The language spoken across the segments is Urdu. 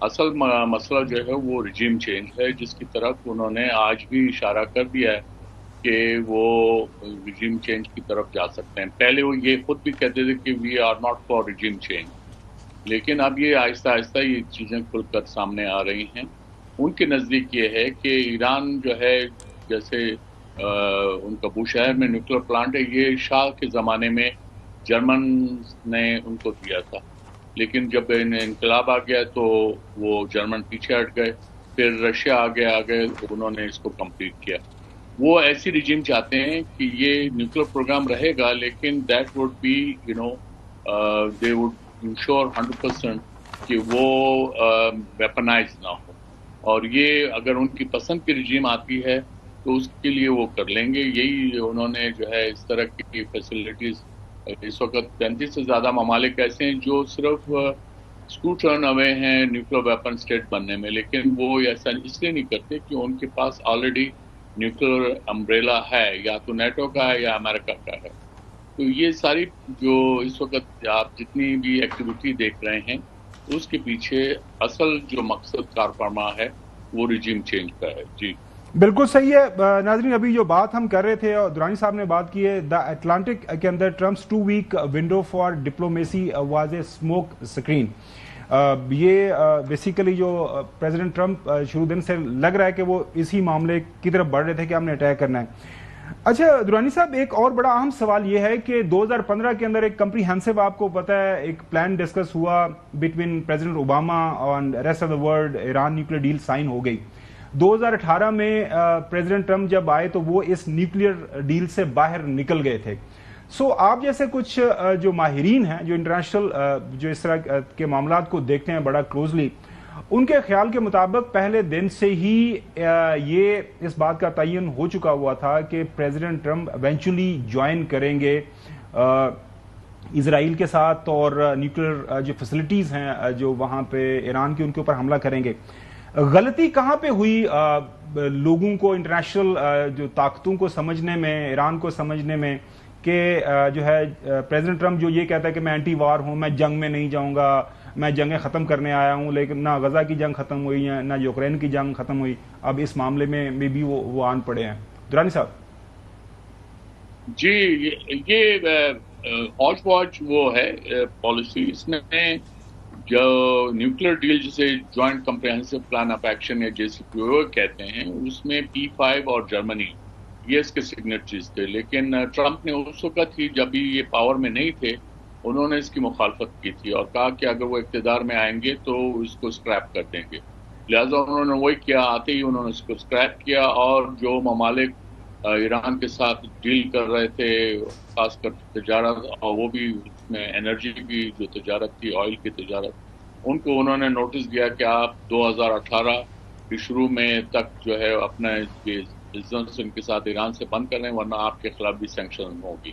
اصل مسئلہ جو ہے وہ رجیم چینج ہے، جس کی طرف انہوں نے آج بھی اشارہ کر دیا ہے کہ وہ رجیم چینج کی طرف جا سکتے ہیں۔ پہلے وہ یہ خود بھی کہتے تھے کہ we are not for regime change, لیکن اب یہ آہستہ آہستہ یہ چیزیں کھل کر سامنے آ رہی ہیں۔ ان کے نزدیک یہ ہے کہ ایران جو ہے، جیسے ان کا بوشہر میں نیوکلیر پلانٹ ہے، یہ شاہ کے زمانے میں جرمن نے ان کو دیا تھا، لیکن جب انقلاب آ گیا تو وہ جرمن پیچھے ہٹ گئے، پھر رشیا آگے انہوں نے اس کو کمپلیٹ کیا۔ وہ ایسی رجیم چاہتے ہیں کہ یہ نیوکلیر پروگرام رہے گا، لیکن that would be they would ensure 100% کہ وہ ویپنائز نہ ہو، اور یہ اگر ان کی پسند کی رجیم آتی ہے تو اس کے لیے وہ کر لیں گے۔ یہی انہوں نے جو ہے اس طرح کی فیسلٹیز، اس وقت 35 سے زیادہ ممالک ایسے ہیں جو صرف اسکو ٹرن اوے ہیں نیوکلیر ویپن اسٹیٹ بننے میں، لیکن وہ ایسا اس لیے نہیں کرتے کہ ان کے پاس آلریڈی نیوکلیر امبریلا ہے، یا تو نیٹو کا ہے یا امریکہ کا ہے۔ تو یہ ساری جو اس وقت آپ جتنی بھی ایکٹیویٹی دیکھ رہے ہیں، اس کے پیچھے اصل جو مقصد کار فرما ہے وہ رجیم چینج کا ہے۔ جی بالکل صحیح ہے ناظرین، ابھی جو بات ہم کر رہے تھے اور درانی صاحب نے بات کی ہے، دا اٹلانٹک کے اندر Trump's 2 week window for diplomacy was a smoke screen. یہ بیسیکلی جو پریزیڈنٹ ٹرمپ شروع دن سے لگ رہا ہے کہ وہ اسی معاملے کی طرف بڑھ رہے تھے کہ ہم نے اٹیک کرنا ہے۔ اچھا درانی صاحب، ایک اور بڑا اہم سوال یہ ہے کہ 2015 کے اندر ایک کمپریہنسو، آپ کو پتہ ہے، ایک پلان ڈسکس ہوا بٹوین پریزیڈنٹ اوباما اور rest of the world, Iran nuclear deal sign ہو گئی۔ 2018 میں پریزیڈنٹ ٹرمپ جب آئے تو وہ اس نیوکلیر ڈیل سے باہر نکل گئے تھے۔ سو آپ جیسے کچھ جو ماہرین ہیں، جو انٹرنیشنل جو اس طرح کے معاملات کو دیکھتے ہیں بڑا کلوزلی، ان کے خیال کے مطابق پہلے دن سے ہی یہ اس بات کا تعین ہو چکا ہوا تھا کہ پریزیڈنٹ ٹرمپ ایونچولی جوائن کریں گے اسرائیل کے ساتھ، اور نیوکلیر جو فیسلٹیز ہیں جو وہاں پہ ایران کی، ان کے اوپر حملہ کریں گے۔ غلطی کہاں پہ ہوئی لوگوں کو، انٹرنیشنل جو طاقتوں کو سمجھنے میں، ایران کو سمجھنے میں، کہ جو ہے پریزیڈنٹ ٹرمپ جو یہ کہتا ہے کہ میں اینٹی وار ہوں، میں جنگ میں نہیں جاؤں گا، میں جنگیں ختم کرنے آیا ہوں، لیکن نہ غزہ کی جنگ ختم ہوئی ہے، نہ یوکرین کی جنگ ختم ہوئی، اب اس معاملے میں بھی وہ آن پڑے ہیں۔ درانی صاحب جی، یہ ہاچ واچ وہ ہے پالیسی، اس میں جو نیوکلیر ڈیل جسے joint comprehensive plan of action یا JCPOA کہتے ہیں، اس میں P5 اور جرمنی یہ اس کے سگنیچرز تھے، لیکن ٹرمپ نے اس وقت ہی جب یہ پاور میں نہیں تھے، انہوں نے اس کی مخالفت کی تھی اور کہا کہ اگر وہ اقتدار میں آئیں گے تو اس کو اسکریپ کر دیں گے۔ لہٰذا انہوں نے وہی کیا، آتے ہی انہوں نے اس کو اسکریپ کیا، اور جو ممالک ایران کے ساتھ ڈیل کر رہے تھے، خاص کر تجارت، اور وہ بھی اس میں انرجی کی جو تجارت تھی، آئل کی تجارت، ان کو انہوں نے نوٹس دیا کہ آپ 2018 کے شروع میں تک جو ہے اپنا یہ بزنس ان کے ساتھ ایران سے بند کریں، ورنہ آپ کے خلاف بھی سینکشن ہوگی۔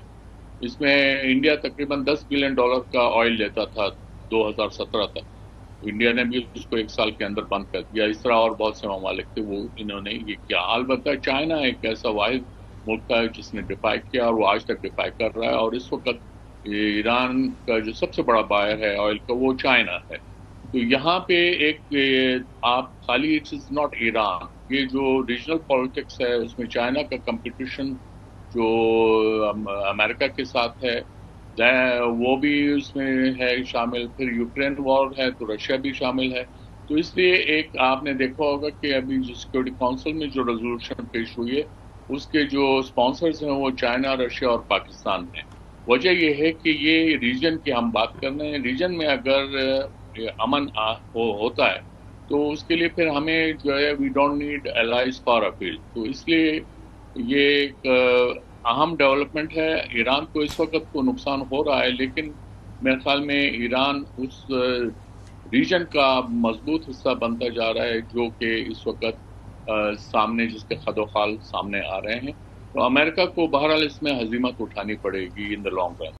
اس میں انڈیا تقریباً $10 بلین کا آئل لیتا تھا 2017 تک، انڈیا نے بھی اس کو 1 سال کے اندر بند کر دیا۔ اس طرح اور بہت سے ممالک تھے، وہ انہوں نے یہ کیا۔ البتہ چائنا ایک ایسا واحد ملک تھا جس نے ڈیفائی کیا، اور وہ آج تک ڈیفائی کر رہا ہے، اور اس وقت ایران کا جو سب سے بڑا بائر ہے آئل کا، وہ چائنا ہے۔ تو یہاں پہ ایک آپ خالی اٹ از ناٹ ایران، یہ جو ریجنل پالیٹکس ہے اس میں چائنا کا کمپٹیشن جو امریکہ کے ساتھ ہے وہ بھی اس میں ہے شامل، پھر یوکرین وار ہے تو رشیا بھی شامل ہے۔ تو اس لیے ایک آپ نے دیکھا ہوگا کہ ابھی جو سیکورٹی کونسل میں جو ریزولوشن پیش ہوئی ہے، اس کے جو اسپانسرز ہیں وہ چائنا، رشیا اور پاکستان ہیں۔ وجہ یہ ہے کہ یہ ریجن کی ہم بات کر رہے ہیں، ریجن میں اگر امن ہوتا ہے تو اس کے لیے پھر ہمیں جو ہے we don't need allies for appeal. تو اس لیے یہ ایک اہم ڈیولپمنٹ ہے۔ ایران کو اس وقت کو نقصان ہو رہا ہے، لیکن میرے خیال میں ایران اس ریجن کا مضبوط حصہ بنتا جا رہا ہے، جو کہ اس وقت سامنے جس کے خد و خال سامنے آ رہے ہیں۔ تو امریکہ کو بہرحال اس میں ہزیمت اٹھانی پڑے گی ان دا لانگ رن۔